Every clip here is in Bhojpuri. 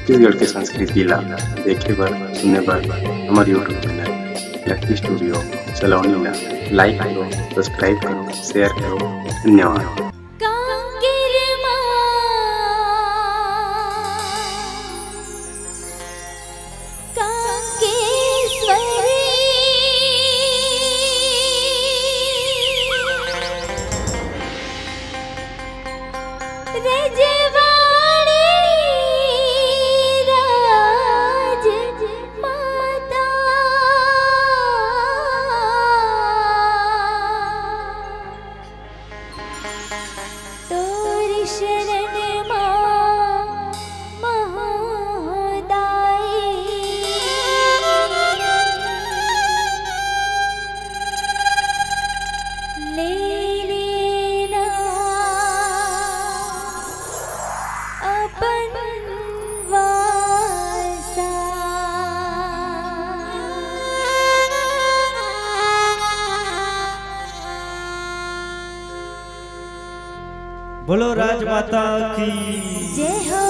छत्तीसगढ़ के संस्कृति ला देखे बर सुने बर हमारे यूट्यूब चैनल लकी स्टूडियो सलोनी ला लाइक करो, सब्सक्राइब करो, शेयर करो। धन्यवाद। बोलो राजमाता की जय हो।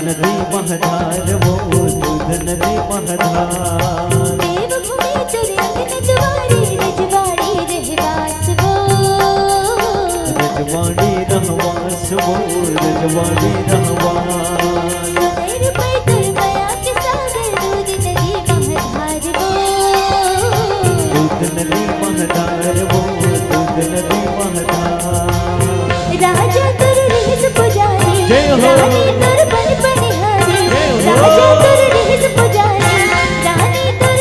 नदी महधार वो दूध नदी महधार देवभूमि तुरंग नजवारी रजवाड़ी रहवास वो रजवाड़ी रहवास वो रजवाड़ी रहवास सदैव पैदल माया के सागर दूध नदी महधार वो दूध नदी महधार वो दूध नदी महधार राजा तुर रहस पुजारी जय हो। रानी तुर बन बनिहारी राजा तुर रहस पुजारी रानी तुर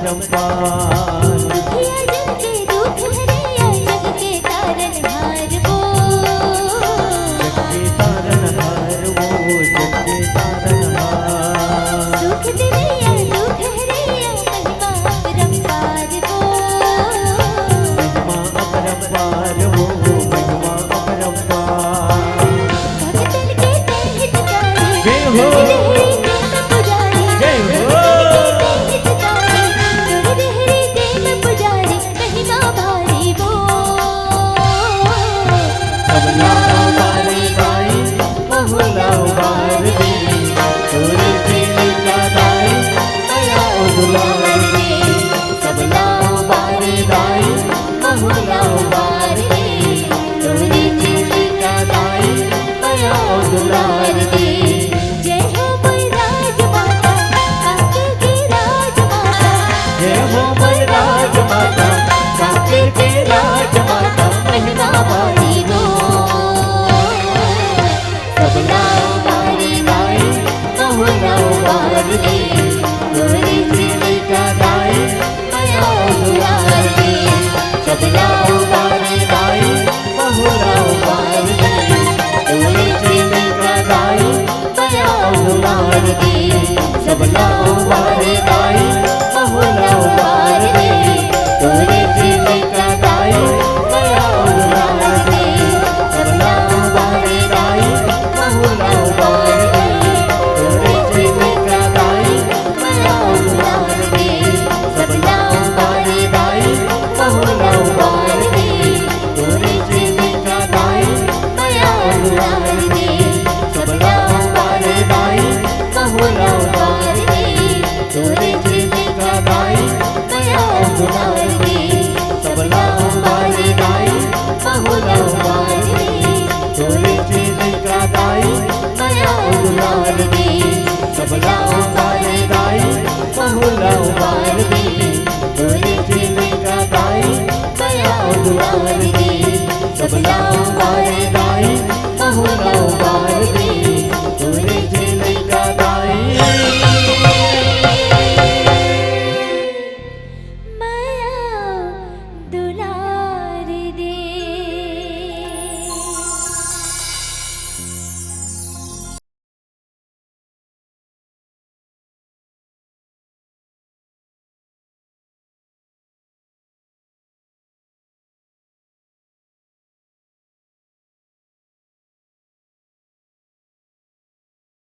अपरंपार दुखिया जन के दुख हरैया जग के तारनहार वो जग के तारनहार वो जग के तारनहार सुख दिलैया दुख हरैया महिमा अपरंपार वो महिमा अपरंपार वो महिमा अपरंपार भगतन के हितकारी जय हो लहरी प्रेम पुजारी जय हो हितकारी लहरी प्रेम पुजारी महिमा भारी वो सबला उबारे गाई बहुला उबार दे तोरे दिल का दाई आया उदुलार दे सबला उबारे गाई बहुला उबार दे तोरे दिल का दाई आया उदुलार दे जय हो मोर राजमाता काके की राजमाता जय हो मोर राजमाता काके के राजमाता महिमा भारी वो सबला उबारे गाई बहुला उबार दे